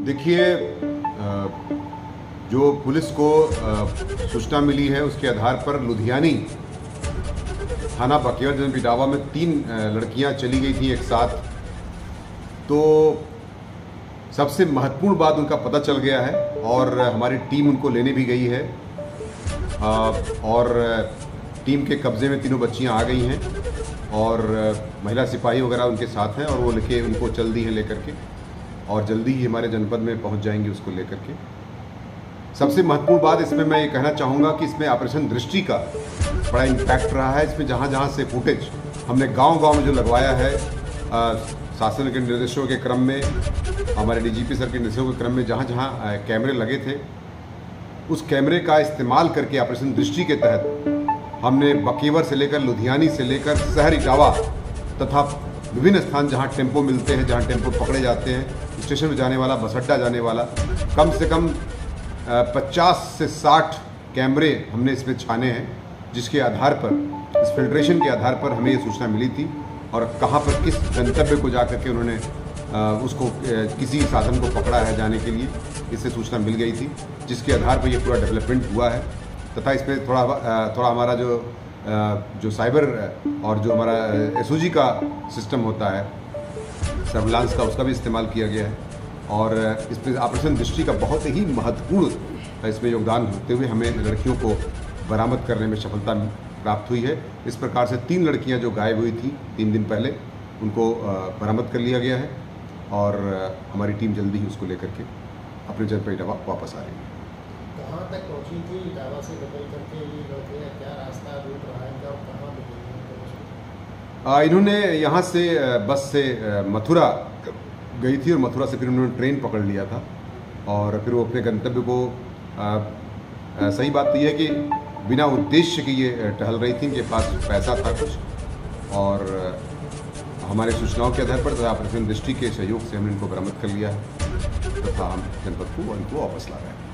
देखिए, जो पुलिस को सूचना मिली है उसके आधार पर लुधियानी थाना बकेवर जनपद इटावा में 3 लड़कियां चली गई थी एक साथ। तो सबसे महत्वपूर्ण बात उनका पता चल गया है और हमारी टीम उनको लेने भी गई है और टीम के कब्जे में तीनों बच्चियां आ गई हैं और महिला सिपाही वगैरह उनके साथ हैं और वो लेके उनको चल दी हैं लेकर के और जल्दी ही हमारे जनपद में पहुंच जाएंगे उसको लेकर के। सबसे महत्वपूर्ण बात इसमें मैं ये कहना चाहूँगा कि इसमें ऑपरेशन दृष्टि का बड़ा इम्पैक्ट रहा है। इसमें जहाँ जहाँ से फुटेज हमने गांव-गांव में जो लगवाया है, शासन के निर्देशों के क्रम में, हमारे डीजीपी सर के निर्देशों के क्रम में जहाँ जहाँ कैमरे लगे थे, उस कैमरे का इस्तेमाल करके ऑपरेशन दृष्टि के तहत हमने बकेवर से लेकर लुधियानी से लेकर शहर इटावा तथा विभिन्न स्थान जहाँ टेम्पो मिलते हैं, जहाँ टेम्पो पकड़े जाते हैं, स्टेशन में जाने वाला, बस अड्डा जाने वाला, कम से कम 50 से 60 कैमरे हमने इसमें छाने हैं, जिसके आधार पर, इस फिल्ट्रेशन के आधार पर हमें ये सूचना मिली थी और कहाँ पर किस गंतव्य को जाकर के उन्होंने उसको किसी साधन को पकड़ा है जाने के लिए, इससे सूचना मिल गई थी, जिसके आधार पर ये पूरा डेवलपमेंट हुआ है। तथा इसमें थोड़ा हमारा जो साइबर और जो हमारा एसओजी का सिस्टम होता है सर्विलांस का, उसका भी इस्तेमाल किया गया है और इसमें ऑपरेशन दृष्टि का बहुत ही महत्वपूर्ण इसमें योगदान होते हुए हमें लड़कियों को बरामद करने में सफलता प्राप्त हुई है। इस प्रकार से 3 लड़कियां जो गायब हुई थी 3 दिन पहले, उनको बरामद कर लिया गया है और हमारी टीम जल्दी ही उसको लेकर के अपने जनपद इटावा वापस आ रही है। कहाँ तक पहुँची थी इटावा से निकल करके ये लड़कियाँ, क्या रास्ता रूट रहा है इनका और कहाँ मिलेंगे? इन्होंने यहाँ से बस से मथुरा गई थी और मथुरा से फिर उन्होंने ट्रेन पकड़ लिया था और फिर वो अपने गंतव्य को सही बात तो ये है कि बिना उद्देश्य के ये टहल रही थी, इनके पास पैसा था कुछ और हमारे सूचनाओं के आधार पर ऑपरेशन दृष्टि के सहयोग से हमने इनको बरामद कर लिया है तथा हम जनपद को इनको वापस ला रहे हैं।